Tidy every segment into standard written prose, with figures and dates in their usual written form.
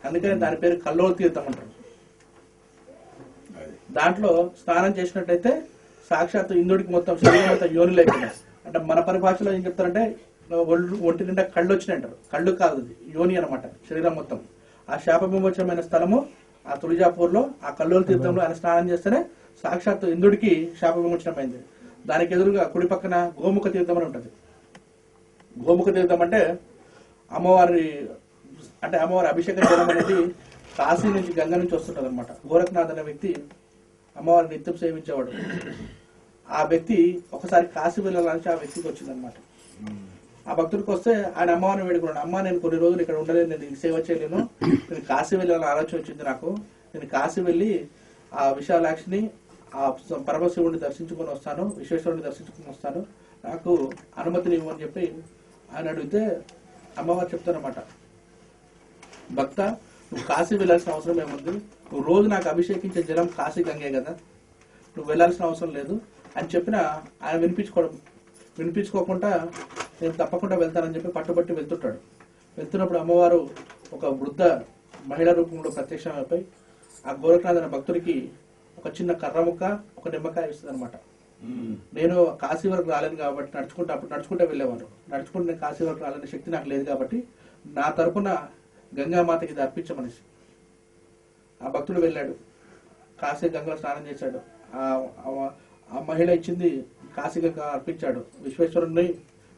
అందుకని దాని పేరు కల్లోల తీర్థం అంటారు. దాంట్లో స్నానం చేసినట్టయితే సాక్షాత్తు ఇంద్రుడికి మొత్తం శరీరం మొత్తం యోనిలు అయిపోయినాయి. అంటే మన పరిభాషలో ఏం చెప్తారంటే ఒంటి నిండా కళ్ళు వచ్చినాయి అంటారు. కళ్ళు కాదు, యోని అనమాట, శరీరం మొత్తం. ఆ శాప విమోచనమైన స్థలము ఆ తులజాపూర్లో ఆ కల్లోల తీర్థంలో ఆయన స్నానం చేస్తేనే సాక్షాత్తు ఇంద్రుడికి శాప విమోచనమైంది. దానికి ఎదురుగా కుడి పక్కన గోముఖ తీర్థం అని ఉంటుంది. గోముఖ తీర్థం అంటే అమ్మవారి అభిషేకం జలం అనేది కాశీ నుంచి గంగ నుంచి వస్తుంటది అనమాట. గోరఖనాథ్ అనే వ్యక్తి అమ్మవారిని నిత్యం సేవించేవాడు. ఆ వ్యక్తి ఒకసారి కాశీ వెళ్ళాలని ఆ వ్యక్తికి వచ్చిందనమాట. ఆ భక్తుడికి వస్తే ఆయన అమ్మవారిని వేడుకున్నాడు, అమ్మ నేను కొన్ని రోజులు ఇక్కడ ఉండలేను, నేను సేవ చేయలేను, నేను కాశీ వెళ్ళాలని ఆలోచన వచ్చింది నాకు, నేను కాశీ వెళ్ళి ఆ విశాలాక్షిని ఆ పరమశివుడిని దర్శించుకొని వస్తాను, విశ్వేశ్వరుని దర్శించుకొని వస్తాను, నాకు అనుమతిని ఇవ్వని చెప్పి ఆయన అడిగితే అమ్మవారు చెప్తానమాట, భక్త నువ్వు కాశీ వెళ్ళాల్సిన అవసరం ఏముంది, నువ్వు రోజు నాకు అభిషేకించే జలం కాశీ గంగే కదా, నువ్వు వెళ్ళాల్సిన అవసరం లేదు అని చెప్పిన ఆయన వినిపించుకోకుండా నేను తప్పకుండా వెళ్తానని చెప్పి పట్టుబట్టి వెళ్తుంటాడు. వెళ్తున్నప్పుడు అమ్మవారు ఒక వృద్ధ మహిళా రూపంలో ప్రత్యక్షమైపోయి ఆ గోరఖనాథ్ అనే భక్తుడికి ఒక చిన్న కర్ర ముక్క ఒక నిమ్మకాయ ఇస్తుంది అనమాట. నేను కాశీ వరకు రాలేను కాబట్టి నడుచుకుంటే వెళ్ళేవారు, నడుచుకుంటే నేను కాశీ వరకు రాలేని శక్తి నాకు లేదు కాబట్టి నా తరపున గంగామాతకి ఇది అర్పించమనేసి ఆ భక్తుడు వెళ్ళాడు. కాశీ గంగలో స్నానం చేశాడు. ఆ మహిళ ఇచ్చింది కాశీ గంగ అర్పించాడు. విశ్వేశ్వరుణ్ణి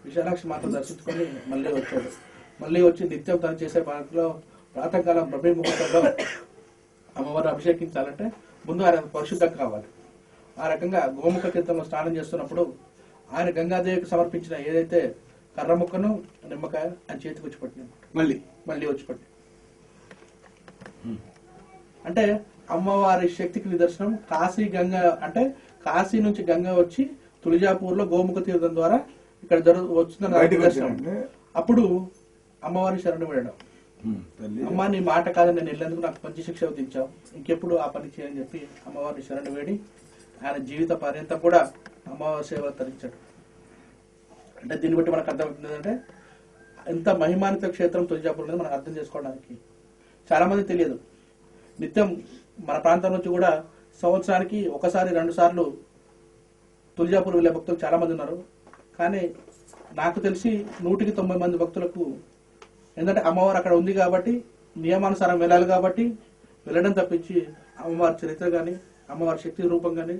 విశాలాక్షి మాత దర్శించుకొని మళ్ళీ వచ్చాడు. మళ్ళీ వచ్చి నిత్యం తను చేసే పనిలో ప్రాతకాలం బ్రహ్మీ ముహూర్తంలో అమ్మవారు అభిషేకించాలంటే ముందు ఆయన పరిశుద్ధం కావాలి. ఆ రకంగా గోముఖ తీర్థంలో స్నానం చేస్తున్నప్పుడు ఆయన గంగాదేవికి సమర్పించిన ఏదైతే కర్ర ముక్కను నిమ్మకాయ ఆయన చేతికి వచ్చి పట్టినాడు. మళ్ళీ వచ్చి పట్టి అంటే అమ్మవారి శక్తికి నిదర్శనం. కాశీ గంగ అంటే కాశీ నుంచి గంగ వచ్చి తులజాపూర్ లో గోముఖ తీర్థం ద్వారా ఇక్కడ వస్తున్న నిదర్శనం. అప్పుడు అమ్మవారి శరణు వేయడం, అమ్మ నీ మాట కాదని నేను వెళ్ళేందుకు నాకు మంచి శిక్ష విధించావు, ఇంకెప్పుడు ఆ పని చేయని చెప్పి అమ్మవారిని శరణు వేడి ఆయన జీవిత పర్యంతం కూడా అమ్మవారి సేవలు తరించాడు. అంటే దీన్ని బట్టి మనకు అర్థమవుతుంది అంటే ఎంత మహిమాన్విత క్షేత్రం తులజాపూర్ అనేది మనకు అర్థం చేసుకోవడానికి చాలా మంది తెలియదు. నిత్యం మన ప్రాంతం నుంచి కూడా సంవత్సరానికి ఒకసారి 2 సార్లు తులజాపూర్ వెళ్ళే భక్తులు చాలా మంది ఉన్నారు. కానీ నాకు తెలిసి 100కి 90 మంది భక్తులకు ఎందుకంటే అమ్మవారు అక్కడ ఉంది కాబట్టి నియమానుసారం వెళ్ళాలి కాబట్టి వెళ్ళడం తప్పించి అమ్మవారి చరిత్ర కానీ అమ్మవారి శక్తి రూపం కానీ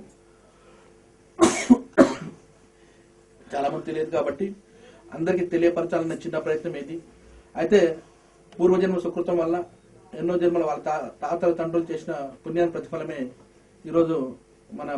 చాలా మంది తెలియదు. కాబట్టి అందరికీ తెలియపరచాలన్న చిన్న ప్రయత్నం ఏది. అయితే పూర్వజన్మ సుకృతం వల్ల ఎన్నో జన్మల వాళ్ళ తాతల తండ్రులు చేసిన పుణ్యాన్ని ప్రతిఫలమే ఈరోజు మన